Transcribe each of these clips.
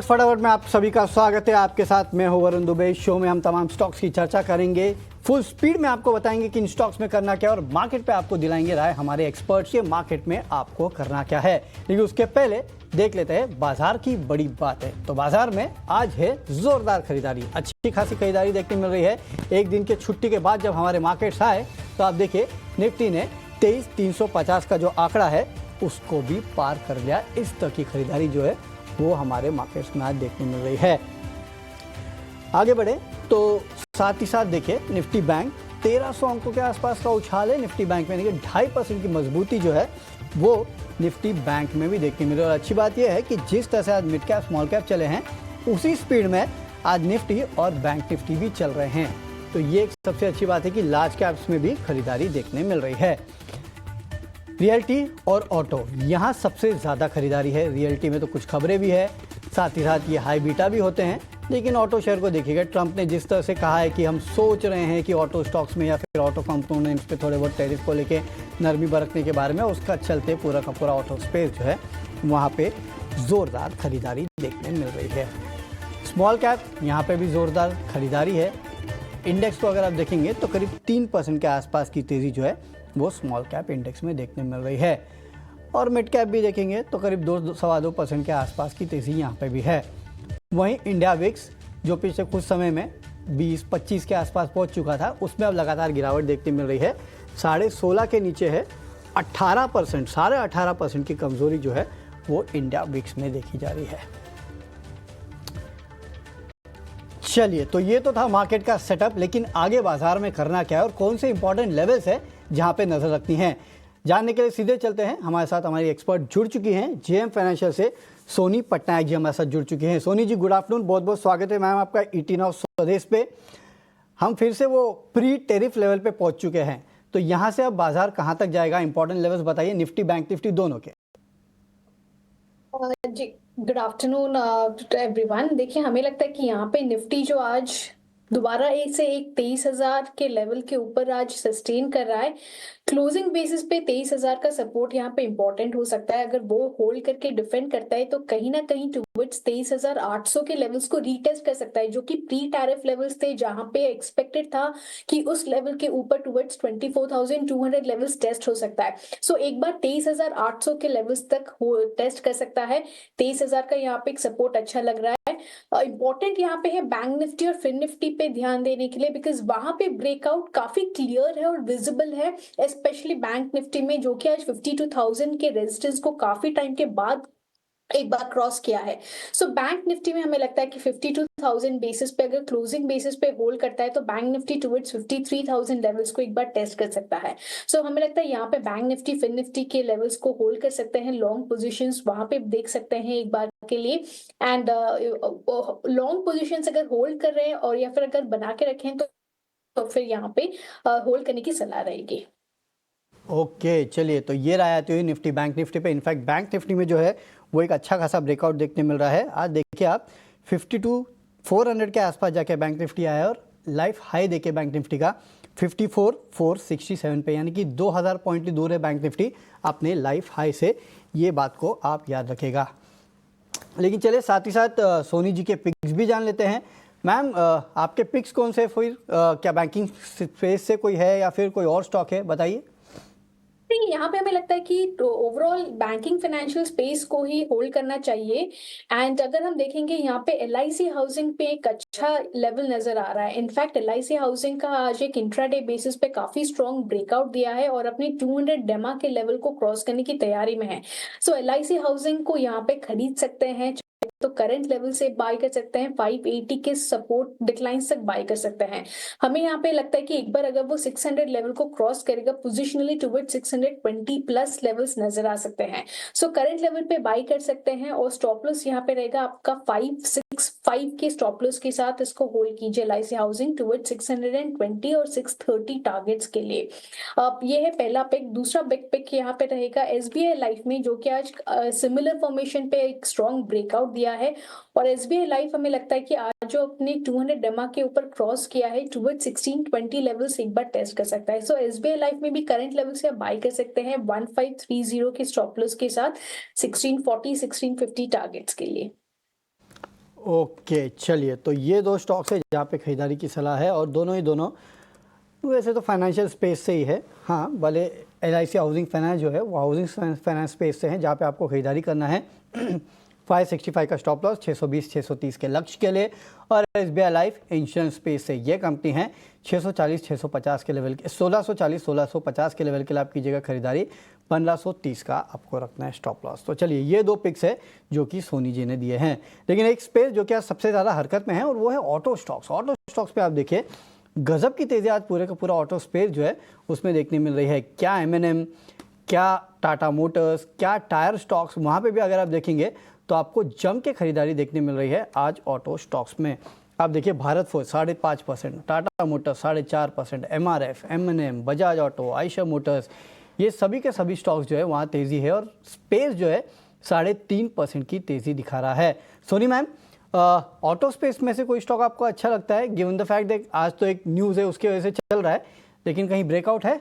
फटाफट में आप सभी का स्वागत है। आपके साथ मैं हूं वरुण दुबे। शो में हम तमाम स्टॉक्स की चर्चा करेंगे, फुल स्पीड में आपको बताएंगे कि इन स्टॉक्स में करना क्या है और मार्केट पे आपको दिलाएंगे राय हमारे एक्सपर्ट्स के मार्केट में आपको करना क्या है। लेकिन उसके पहले देख लेते हैं बाजार की बड़ी बात है। तो बाजार में आज है जोरदार खरीदारी, अच्छी खासी खरीदारी देखने मिल रही है। एक दिन के छुट्टी के बाद जब हमारे मार्केट्स आए तो आप देखिए निफ्टी ने 23,350 का जो आंकड़ा है उसको भी पार कर लिया। इस तरह की खरीदारी जो है वो हमारे मार्केट्स में आज देखने मिल रही है। आगे बढ़े तो साथ ही साथ देखिए निफ्टी बैंक 1300 अंकों के आसपास का उछाल है निफ्टी बैंक में। देखिए 2.5% की मजबूती जो है वो निफ्टी बैंक में भी देखने मिल रही है। और अच्छी बात यह है कि जिस तरह से आज मिड कैप स्मॉल कैप चले हैं उसी स्पीड में आज निफ्टी और बैंक निफ्टी भी चल रहे हैं। तो ये एक सबसे अच्छी बात है कि लार्ज कैप्स में भी खरीदारी देखने मिल रही है। रियल्टी और ऑटो यहाँ सबसे ज़्यादा खरीदारी है। रियल्टी में तो कुछ खबरें भी है, साथ ही साथ ये हाई बीटा भी होते हैं। लेकिन ऑटो शेयर को देखिएगा, ट्रंप ने जिस तरह से कहा है कि हम सोच रहे हैं कि ऑटो स्टॉक्स में या फिर ऑटो कंपोनेंट्स पे थोड़े बहुत टैरिफ को लेके नरमी बरतने के बारे में, उसका चलते पूरा का पूरा ऑटो स्पेस जो है वहाँ पे ज़ोरदार खरीदारी देखने मिल रही है। स्मॉल कैप यहाँ पे भी ज़ोरदार खरीदारी है। इंडेक्स को अगर आप देखेंगे तो करीब 3% के आसपास की तेज़ी जो है वो स्मॉल कैप इंडेक्स में देखने मिल रही है। और मिड कैप भी देखेंगे तो करीब 2-2.25% के आसपास की तेज़ी यहाँ पे भी है। वहीं इंडिया विक्स जो पिछले कुछ समय में 20-25 के आसपास पहुँच चुका था, उसमें अब लगातार गिरावट देखने मिल रही है। 16.5 के नीचे है। 18%, 18.5% की कमजोरी जो है वो इंडिया विक्स में देखी जा रही है। चलिए, तो ये तो था मार्केट का सेटअप, लेकिन आगे बाजार में करना क्या है और कौन से इंपॉर्टेंट लेवल्स है जहां पे नजर रखनी है, जानने के लिए सीधे चलते हैं। हमारे साथ हमारी एक्सपर्ट जुड़ चुकी हैं जेएम फाइनेंशियल से सोनी पटनायक जी हमारे साथ जुड़ चुके हैं। सोनी जी गुड आफ्टरनून, बहुत बहुत स्वागत है मैम आपका ईटी नाउ स्वदेश पे। हम फिर से वो प्री टेरिफ लेवल पे पहुंच चुके हैं, तो यहाँ से अब बाजार कहाँ तक जाएगा? इंपॉर्टेंट लेवल्स बताइए निफ्टी बैंक निफ्टी दोनों के। जी गुड आफ्टरनून टू एवरीवन। देखिए हमें लगता है कि यहाँ पे निफ्टी जो आज दोबारा एक से एक 23,000 के लेवल के ऊपर आज सस्टेन कर रहा है। क्लोजिंग बेसिस पे 23,000 का सपोर्ट यहाँ पे इंपॉर्टेंट हो सकता है। अगर वो होल्ड करके डिफेंड करता है तो कहीं ना कहीं टुवर्ड्स 23,800 के लेवल्स को रीटेस्ट कर सकता है, जो कि प्री टैरिफ लेवल्स थे, जहां पे एक्सपेक्टेड था कि उस लेवल के ऊपर टुवर्ड्स 24,200 लेवल्स टेस्ट हो सकता है। सो एक बार 23,800 के लेवल्स तक टेस्ट कर सकता है। 23,000 का यहाँ पे एक सपोर्ट अच्छा लग रहा है। इंपॉर्टेंट यहाँ पे है बैंक निफ्टी और फिन निफ्टी पे ध्यान देने के लिए, बिकॉज वहां पे ब्रेकआउट काफी क्लियर है और विजिबल है, स्पेशली बैंक निफ्टी में, जो कि आज 52,000 के रेजिस्टेंस को काफी टाइम के बाद एक बार क्रॉस किया है। सो बैंक निफ्टी में हमें लगता है कि 52,000 बेसिस पे अगर क्लोजिंग बेसिस पे होल्ड करता है तो बैंक निफ्टी टुवर्ड्स 53,000 लेवल्स को एक बार टेस्ट कर सकता है। सो हमें लगता है यहाँ पे बैंक निफ्टी फिन निफ्टी के लेवल्स को होल्ड कर सकते हैं। लॉन्ग पोजीशंस वहां पे देख सकते हैं एक बार के लिए। एंड लॉन्ग पोजीशंस अगर होल्ड कर रहे हैं और या फिर अगर बना के रखें तो फिर यहाँ पे होल्ड करने की सलाह रहेगी। ओके चलिए, तो ये राय आती हुई निफ्टी बैंक निफ्टी पे। इनफैक्ट बैंक निफ्टी में जो है वो एक अच्छा खासा ब्रेकआउट देखने मिल रहा है। आज देखिए आप 52,400 के आसपास जाके बैंक निफ्टी आया और लाइफ हाई देके बैंक निफ्टी का 54,467 पे, यानी कि 2,000 पॉइंट की दूर है बैंक निफ्टी अपने लाइफ हाई से। ये बात को आप याद रखेगा। लेकिन चलिए साथ ही साथ सोनी जी के पिक्स भी जान लेते हैं। मैम आपके पिक्स कौन से? फिर क्या बैंकिंग स्पेस से कोई है या फिर कोई और स्टॉक है, बताइए। यहाँ पे हमें लगता है कि ओवरऑल बैंकिंग फाइनेंशियल स्पेस को ही होल्ड करना चाहिए। एंड अगर हम देखेंगे यहाँ पे एलआईसी हाउसिंग पे एक अच्छा लेवल नजर आ रहा है। इनफैक्ट एलआईसी हाउसिंग का आज एक इंट्राडे बेसिस पे काफी स्ट्रॉन्ग ब्रेकआउट दिया है और अपनी 200 डेमा के लेवल को क्रॉस करने की तैयारी में है। सो एलआईसी हाउसिंग को यहाँ पे खरीद सकते हैं, तो करंट लेवल से बाय कर सकते हैं। 580 के सपोर्ट डिक्लाइन तक बाय कर सकते हैं। हमें यहाँ पे लगता है कि एक बार अगर वो 600 लेवल को क्रॉस करेगा, पोजिशनली टुवर्ड 620 प्लस लेवल्स नजर आ सकते हैं। सो करंट लेवल पे बाय कर सकते हैं और स्टॉप लॉस यहाँ पे रहेगा आपका 565 के स्टॉप लॉस के साथ इसको होल्ड कीजिए एलआईसी हाउसिंग टुवर्ड 620 और 630 टारगेट्स के लिए। अब ये है पहला पिक। दूसरा बिग पिक यहाँ पे रहेगा एसबीआई लाइफ में, जो कि आज सिमिलर फॉर्मेशन पे एक स्ट्रॉन्ग ब्रेकआउट दिया है। और एसबीआई लाइफ हमें लगता है कि आज जो अपने 200 डेमा के ऊपर क्रॉस किया है टुवर्ड 1620 लेवल्स एक बार टेस्ट कर सकता है। सो एसबीआई लाइफ में भी करंट लेवल से आप बाय कर सकते हैं 1530 के स्टॉप लॉस के साथ 1640 1650 टारगेट्स के लिए। ओके, चलिए, तो ये दो स्टॉक्स है जहाँ पे खरीदारी की सलाह है, और दोनों ही दोनों वैसे तो फाइनेंशियल स्पेस से ही है। हाँ, भले LIC हाउसिंग फाइनेंस जो है वो हाउसिंग फाइनेंस स्पेस से है, जहाँ पे आपको खरीदारी करना है 565 का स्टॉप लॉस, 620 630 के लक्ष्य के लिए। और SBI लाइफ इंश्योरेंस स्पेस से ये कंपनी है 640 650 के लेवल के 1640 1650 के लेवल के लिए आप कीजिएगा खरीदारी, 1530 का आपको रखना है स्टॉप लॉस। तो चलिए, ये दो पिक्स है जो कि सोनी जी ने दिए हैं। लेकिन एक स्पेस जो कि आज सबसे ज़्यादा हरकत में है, और वो है ऑटो स्टॉक्स। ऑटो स्टॉक्स पे आप देखिए गजब की तेज़ी आज पूरे का पूरा ऑटो स्पेस जो है उसमें देखने मिल रही है। क्या M&M, क्या टाटा मोटर्स, क्या टायर स्टॉक्स, वहाँ पे भी अगर आप देखेंगे तो आपको जम के खरीदारी देखने मिल रही है आज ऑटो स्टॉक्स में। आप देखिए Bharat forge 5.5%, Tata Motors 4.5%, MRF, M&M, Bajaj auto, Eicher Motors, ये सभी के सभी स्टॉक्स जो है वहाँ तेज़ी है, और स्पेस जो है 3.5% की तेज़ी दिखा रहा है। सोनी मैम, ऑटो स्पेस में से कोई स्टॉक आपको अच्छा लगता है, गिवन द फैक्ट दैट आज तो एक न्यूज़ है उसकी वजह से चल रहा है, लेकिन कहीं ब्रेकआउट है?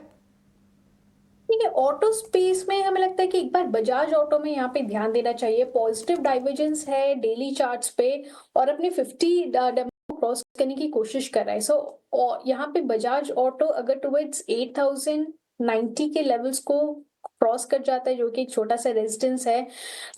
ठीक है, ऑटो स्पेस में हमें लगता है कि एक बार बजाज ऑटो में यहाँ पे ध्यान देना चाहिए। पॉजिटिव डाइवर्जेंस है डेली चार्ट्स पे, और अपने 50 क्रॉस करने की कोशिश कर रहा है। सो यहाँ पे बजाज ऑटो अगर टुवर्ड्स 8090 के लेवल्स को क्रॉस कर जाता है, जो कि एक छोटा सा रेजिस्टेंस है,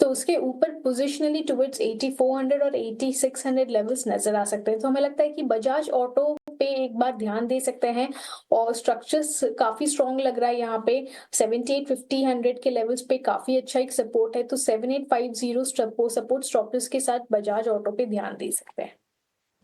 तो उसके ऊपर पोजिशनली टुवर्ड्स 8400 और 8600 लेवल्स नजर आ सकते हैं। तो हमें लगता है कि बजाज ऑटो पे एक बार ध्यान दे सकते हैं, और स्ट्रक्चर्स काफी स्ट्रॉन्ग लग रहा है यहाँ पे। 7850 100 के लेवल्स पे काफी अच्छा एक सपोर्ट है, तो 7850 सपोर्ट स्टॉपर्स के साथ बजाज ऑटो पे ध्यान दे सकते हैं।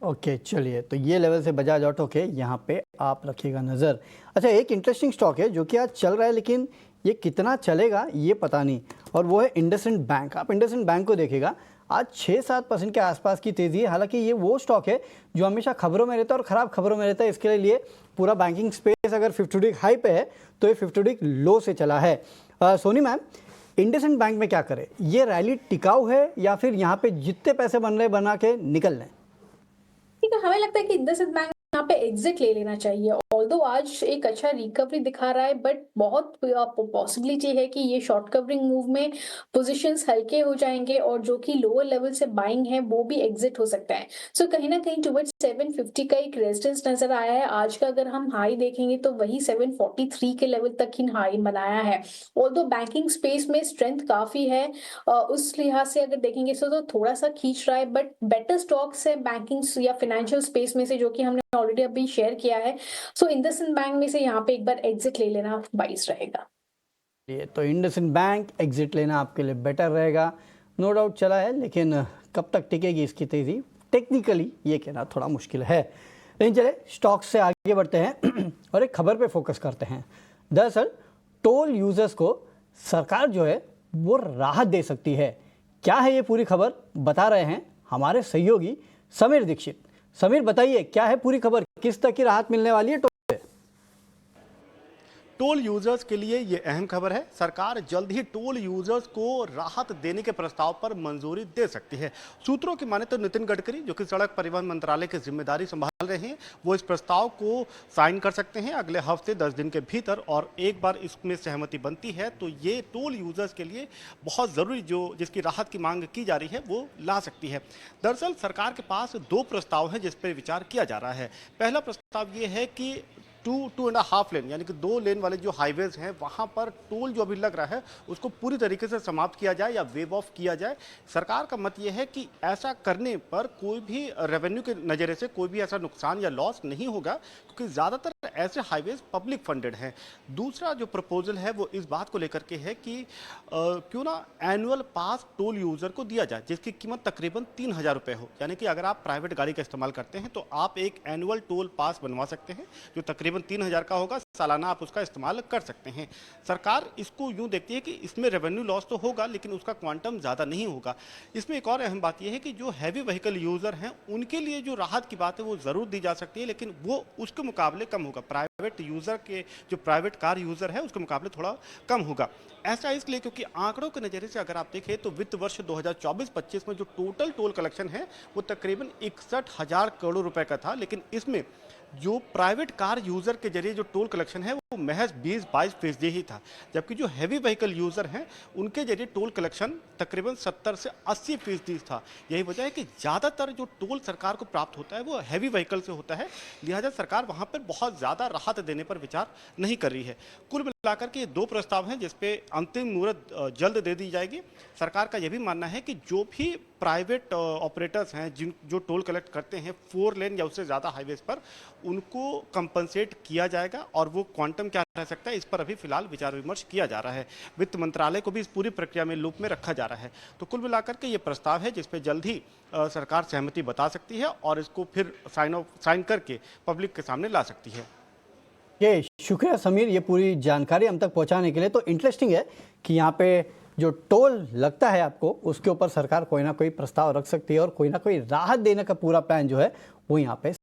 ओके, चलिए, तो ये लेवल से बजाज ऑटो के यहाँ पे आप रखिएगा नज़र। अच्छा, एक इंटरेस्टिंग स्टॉक है जो कि आज चल रहा है, लेकिन ये कितना चलेगा ये पता नहीं, और वो है इंडसइंड बैंक। आप इंडसइंड बैंक को देखिएगा, आज 6-7% के आसपास की तेज़ी है। हालांकि ये वो स्टॉक है जो हमेशा खबरों में रहता है और ख़राब खबरों में रहता है। इसके लिए पूरा बैंकिंग स्पेस अगर 50 वीक हाई पे है तो ये 50 वीक लो से चला है। सोनी मैम, इंडसइंड बैंक में क्या करें? ये रैली टिकाऊ है या फिर यहाँ पे जितने पैसे बन रहे बना के निकल लें? ठीक है, हमें लगता है कि इंडसइंड बैंक यहाँ पे एग्जिट ले लेना चाहिए। ऑल्दो आज एक अच्छा रिकवरी दिखा रहा है, बट बहुत पॉसिबिलिटी है कि ये शॉर्ट कवरिंग मूव में पोजीशंस हल्के हो जाएंगे, और जो कि लोअर लेवल से बाइंग है वो भी एग्जिट हो सकता है। सो कहीं ना कहीं टुवर्ड्स 750 का एक रेजिस्टेंस नजर आया है। आज का अगर हम हाई देखेंगे तो वही 743 के लेवल तक ही हाई बनाया है। ऑल्दो बैंकिंग स्पेस में स्ट्रेंथ काफी है, उस लिहाज से अगर देखेंगे तो थोड़ा सा खींच रहा है, बट बेटर स्टॉक्स है बैंकिंग या फाइनेंशियल स्पेस में से, जो कि हमने ऑलरेडी अभी शेयर किया है। सो इंडसइंड बैंक में से यहाँ पे एक बार एग्जिट ले लेना वाइज रहेगा। ये तो इंडसइंड बैंक एग्जिट लेना आपके लिए बेटर रहेगा, नो डाउट चला है, लेकिन कब तक टिकेगी इसकी तेज़ी टेक्निकली ये कहना थोड़ा मुश्किल है। लेकिन चले स्टॉक से आगे बढ़ते हैं और एक खबर पे फोकस करते हैं। दरअसल टोल यूजर्स को सरकार जो है वो राहत दे सकती है। क्या है ये पूरी खबर, बता रहे हैं हमारे सहयोगी समीर दीक्षित। समीर, बताइए क्या है पूरी खबर, किस तरह की राहत मिलने वाली है? टोल यूजर्स के लिए ये अहम खबर है। सरकार जल्द ही टोल यूजर्स को राहत देने के प्रस्ताव पर मंजूरी दे सकती है। सूत्रों की माने तो नितिन गडकरी, जो कि सड़क परिवहन मंत्रालय की जिम्मेदारी संभाल रहे हैं, वो इस प्रस्ताव को साइन कर सकते हैं अगले हफ्ते 10 दिन के भीतर। और एक बार इसमें सहमति बनती है तो ये टोल यूजर्स के लिए बहुत ज़रूरी जो जिसकी राहत की मांग की जा रही है वो ला सकती है। दरअसल सरकार के पास दो प्रस्ताव हैं जिस पर विचार किया जा रहा है। पहला प्रस्ताव ये है कि 2.5 लेन यानी कि 2 लेन वाले जो हाईवेज हैं वहां पर टोल जो अभी लग रहा है उसको पूरी तरीके से समाप्त किया जाए या वेव ऑफ किया जाए। सरकार का मत यह है कि ऐसा करने पर कोई भी रेवेन्यू के नज़रिए से कोई भी ऐसा नुकसान या लॉस नहीं होगा, क्योंकि ज़्यादातर ऐसे हाईवेज पब्लिक फंडेड हैं। दूसरा जो प्रपोजल है वो इस बात को लेकर के है कि क्यों ना एनुअल पास टोल यूज़र को दिया जाए, जिसकी कीमत तकरीबन 3000 रुपये हो। यानी कि अगर आप प्राइवेट गाड़ी का इस्तेमाल करते हैं तो आप एक एनुअल टोल पास बनवा सकते हैं जो तकरीबन 3000 का होगा, सालाना आप उसका इस्तेमाल कर सकते हैं। सरकार इसको यूं देखती है कि इसमें रेवेन्यू लॉस तो होगा लेकिन उसका क्वांटम ज़्यादा नहीं होगा। इसमें एक और अहम बात यह है कि जो हैवी व्हीकल यूज़र हैं उनके लिए जो राहत की बात है वो ज़रूर दी जा सकती है, लेकिन वो उसके मुकाबले कम होगा। प्राइवेट प्राइवेट यूज़र के जो प्राइवेट कार यूज़र है उसके मुकाबले थोड़ा कम होगा। ऐसा इसलिए क्योंकि आंकड़ों के नज़रिए से अगर आप देखें तो वित्त वर्ष 2024-25 में जो टोटल टोल कलेक्शन है वो तकरीबन 61,000 करोड़ रुपए का था, लेकिन इसमें जो प्राइवेट कार यूज़र के जरिए जो टोल कलेक्शन है वो महज 20-22% ही था, जबकि जो हैवी व्हीकल यूज़र हैं उनके जरिए टोल कलेक्शन तकरीबन 70 से 80% था। यही वजह है कि ज़्यादातर जो टोल सरकार को प्राप्त होता है वो हैवी व्हीकल से होता है, लिहाजा सरकार वहाँ पर बहुत ज़्यादा राहत देने पर विचार नहीं कर रही है। कुल मिलाकर के ये 2 प्रस्ताव हैं जिसपे अंतिम मुहूर्त जल्द दे दी जाएगी। सरकार का यह भी मानना है कि जो भी प्राइवेट ऑपरेटर्स हैं जो टोल कलेक्ट करते हैं 4 लेन या उससे ज़्यादा हाईवेज पर, उनको कंपनसेट किया जाएगा और वो क्वांटम क्या रह सकता है इस पर अभी फिलहाल विचार विमर्श किया जा रहा है। वित्त मंत्रालय को भी इस पूरी प्रक्रिया में लूप में रखा जा रहा है। तो कुल मिलाकर के ये प्रस्ताव है जिस पे जल्द ही सरकार सहमति बता सकती है और इसको फिर साइन करके पब्लिक के सामने ला सकती है। ये शुक्रिया समीर, ये पूरी जानकारी हम तक पहुंचाने के लिए। तो इंटरेस्टिंग है कि यहाँ पे जो टोल लगता है आपको उसके ऊपर सरकार कोई ना कोई प्रस्ताव रख सकती है और कोई ना कोई राहत देने का पूरा प्लान जो है वो यहाँ पे